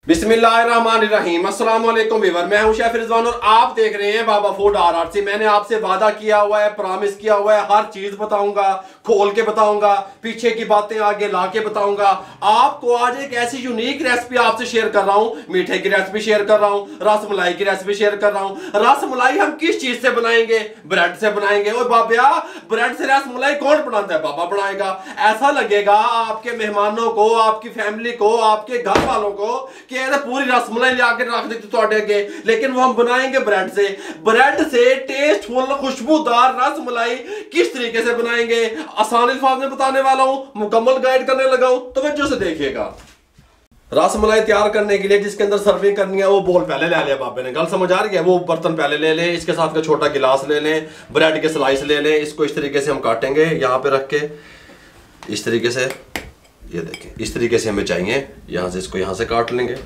बिस्मिल्लाहिर्रहमानिर्रहीम। अस्सलाम वालेकुम व्यूअर, मैं हूं शेफ रिजवान और आप देख रहे हैं बाबा फूड RRC। मैंने आपसे वादा किया हुआ है, प्रॉमिस किया हुआ है, हर चीज बताऊंगा, खोल के बताऊंगा, पीछे की बातें आगे ला के बताऊंगा। आपको आज एक ऐसी यूनिक रेसिपी आपसे शेयर कर रहा हूं। मीठे की रेसिपी शेयर कर रहा हूं, रसमलाई की रेसिपी शेयर कर रहा हूं। रसमलाई हम किस चीज से बनाएंगे? ब्रेड से बनाएंगे। और बाबा, ब्रेड से रसमलाई कौन बनाता है? बाबा बनाएगा। ऐसा लगेगा आपके मेहमानों को, आपकी फैमिली को, आपके घर वालों को कि पूरी रसमलाई लाके रख देती तो आगे, लेकिन वो हम बनाएंगे ब्रेड से। ब्रेड से टेस्टफुल खुशबूदार रसमलाई किस तरीके से बनाएंगे आसान अल्फाज में बताने वाला हूं, मुकम्मल गाइड करने लगा हूं, तो वजह से देखिएगा। रसमलाई तैयार करने के लिए जिसके अंदर सर्विंग करनी है वो बोल पहले ले लिया बाबे ने, गल समझ आ रही है? वो बर्तन पहले ले लें, इसके साथ का छोटा गिलास ले लें, ब्रेड के स्लाइस ले लें। इसको इस तरीके से हम काटेंगे, यहाँ पे रख के इस तरीके से, ये देखें इस तरीके से हमें चाहिए। यहाँ से इसको यहाँ से काट लेंगे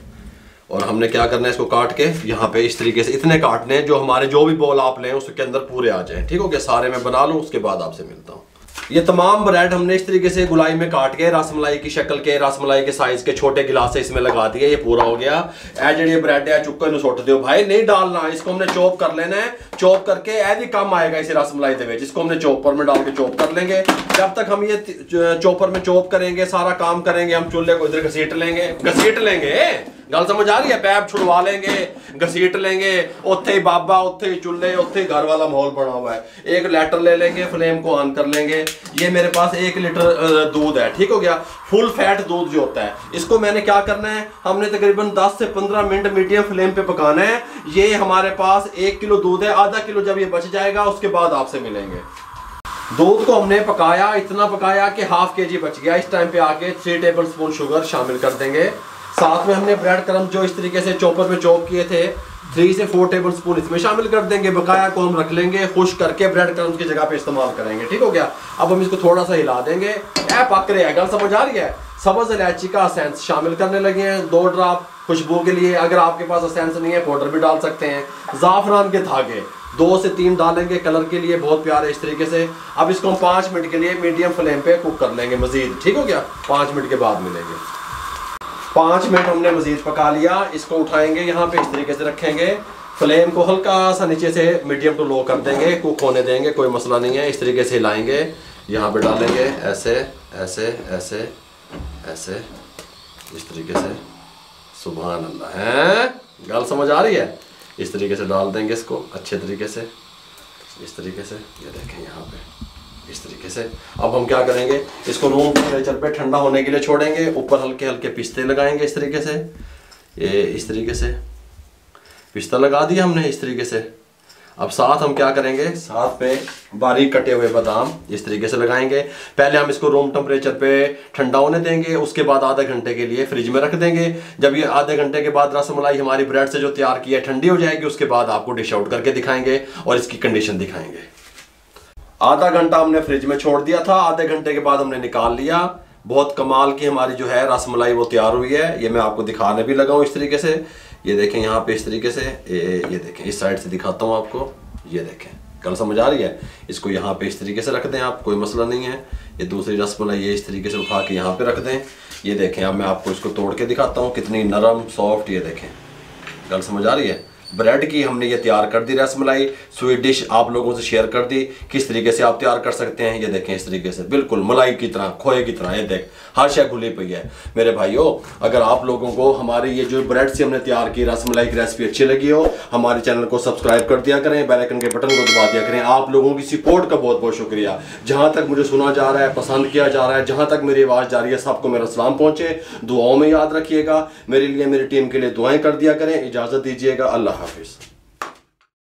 और हमने क्या करना है, इसको काट के यहाँ पे इस तरीके से इतने काटने हैं जो हमारे जो भी बॉल आप लें उसके अंदर पूरे आ जाएं। ठीक हो गया? सारे मैं बना लूँ, उसके बाद आपसे मिलता हूँ। ये तमाम ब्रेड हमने इस तरीके से गुलाई में काट के रसमलाई की शक्ल के, रसमलाई के साइज के छोटे गिलास से इसमें लगा दिए। ये पूरा हो गया। ए जड़ी ब्रेड है चुक्के नु सुट दो भाई, नहीं डालना। इसको हमने चॉप कर लेना है। चॉप करके ऐसी कम आएगा इसे रसमलाई दे, जिसको हमने चॉपर में डाल के चॉप कर लेंगे। जब तक हम ये चॉपर में चॉप करेंगे, सारा काम करेंगे, हम चूल्हे को इधर घसीट लेंगे। गल समझ आ रही है? पैप छुड़वा लेंगे, घसीट लेंगे। उत्थे ही बाबा, उत्थे ही चूल्हे, उत्थे ही घर वाला माहौल बना हुआ है। एक लेटर ले लेंगे, फ्लेम को ऑन कर लेंगे। ये मेरे पास 1 लीटर दूध है। ठीक हो गया? फुल फैट दूध जो होता है, इसको मैंने क्या करना है, हमने तकरीबन 10 से 15 मिनट मीडियम फ्लेम पे पकाना है। ये हमारे पास 1 किलो दूध है, आधा किलो जब ये बच जाएगा उसके बाद आपसे मिलेंगे। दूध को हमने पकाया, इतना पकाया कि ½ kg बच गया। इस टाइम पे आके 3 टेबल स्पून शुगर शामिल कर देंगे। साथ में हमने ब्रेड क्रम्ब जो इस तरीके से चॉपर में चॉप किए थे, 3 से 4 टेबल स्पून इसमें शामिल कर देंगे। बकाया को हम रख लेंगे, खुश करके ब्रेड क्रम्ब की जगह पे इस्तेमाल करेंगे। ठीक हो गया? अब हम इसको थोड़ा सा हिला देंगे। ए पक रहे हैं, गल समझ आ रही है? सब्ज इलायची का एसेंस शामिल करने लगे हैं, 2 ड्रॉप खुशबू के लिए। अगर आपके पास एसेंस नहीं है, पाउडर भी डाल सकते हैं। जाफरान के धागे 2 से 3 डालेंगे कलर के लिए, बहुत प्यारे इस तरीके से। अब इसको हम 5 मिनट के लिए मीडियम फ्लेम पे कुक कर लेंगे मजीद। ठीक हो गया? 5 मिनट के बाद मिलेंगे। 5 मिनट हमने मजीद पका लिया। इसको उठाएंगे, यहाँ पे इस तरीके से रखेंगे। फ्लेम को हल्का सा नीचे से मीडियम टू लो कर देंगे, कुक होने देंगे, कोई मसला नहीं है। इस तरीके से हिलाएंगे, यहाँ पे डालेंगे, ऐसे ऐसे ऐसे ऐसे इस तरीके से। सुभान अल्लाह है, गल समझ आ रही है? इस तरीके से डाल देंगे इसको अच्छे तरीके से, इस तरीके से। ये देखें यहाँ पे इस तरीके से। अब हम क्या करेंगे, इसको रूम टेम्परेचर पे ठंडा होने के लिए छोड़ेंगे। ऊपर हल्के हल्के पिस्ते लगाएंगे इस तरीके से। ये इस तरीके से पिस्ता लगा दिया हमने इस तरीके से। अब साथ हम क्या करेंगे, साथ पे बारीक कटे हुए बादाम इस तरीके से लगाएंगे। पहले हम इसको रूम टेम्परेचर पे ठंडा होने देंगे, उसके बाद आधे घंटे के लिए फ्रिज में रख देंगे। जब ये आधे घंटे के बाद रसमलाई हमारी ब्रेड से जो तैयार की है ठंडी हो जाएगी, उसके बाद आपको डिश आउट करके दिखाएंगे और इसकी कंडीशन दिखाएंगे। आधा घंटा हमने फ्रिज में छोड़ दिया था, आधे घंटे के बाद हमने निकाल लिया। बहुत कमाल की हमारी जो है रसमलाई वो तैयार हुई है। ये मैं आपको दिखाने भी लगा हूँ इस तरीके से। ये देखें यहाँ पे इस तरीके से, ये देखें इस साइड से दिखाता हूँ आपको। ये देखें, कल समझ आ रही है? इसको यहाँ पे इस तरीके से रख दें आप, कोई मसला नहीं है। ये दूसरी रसमलाई ये इस तरीके से उठा के यहाँ पे रख दें। ये देखें, अब मैं आपको इसको तोड़ के दिखाता हूँ, कितनी नरम सॉफ्ट। ये देखें, कल समझ आ रही है? ब्रेड की हमने ये तैयार कर दी रसमलाई। स्वीट डिश आप लोगों से शेयर कर दी, किस तरीके से आप तैयार कर सकते हैं। ये देखें इस तरीके से, बिल्कुल मलाई की तरह, खोए की तरह। ये देख, हर शय खुली पई है। मेरे भाइयों, अगर आप लोगों को हमारी ये जो ब्रेड से हमने तैयार की रसमलाई की रेसिपी अच्छी लगी हो, हमारे चैनल को सब्सक्राइब कर दिया करें, बेल आइकन के बटन को दबा दिया करें। आप लोगों की सपोर्ट का बहुत बहुत शुक्रिया। जहाँ तक मुझे सुना जा रहा है, पसंद किया जा रहा है, जहाँ तक मेरी आवाज़ जा रही है, सबको मेरा सलाम पहुँचे। दुआओं में याद रखिएगा। मेरे लिए, मेरी टीम के लिए दुआएं कर दिया करें। इजाज़त दीजिएगा। अल्लाह हाफिज़।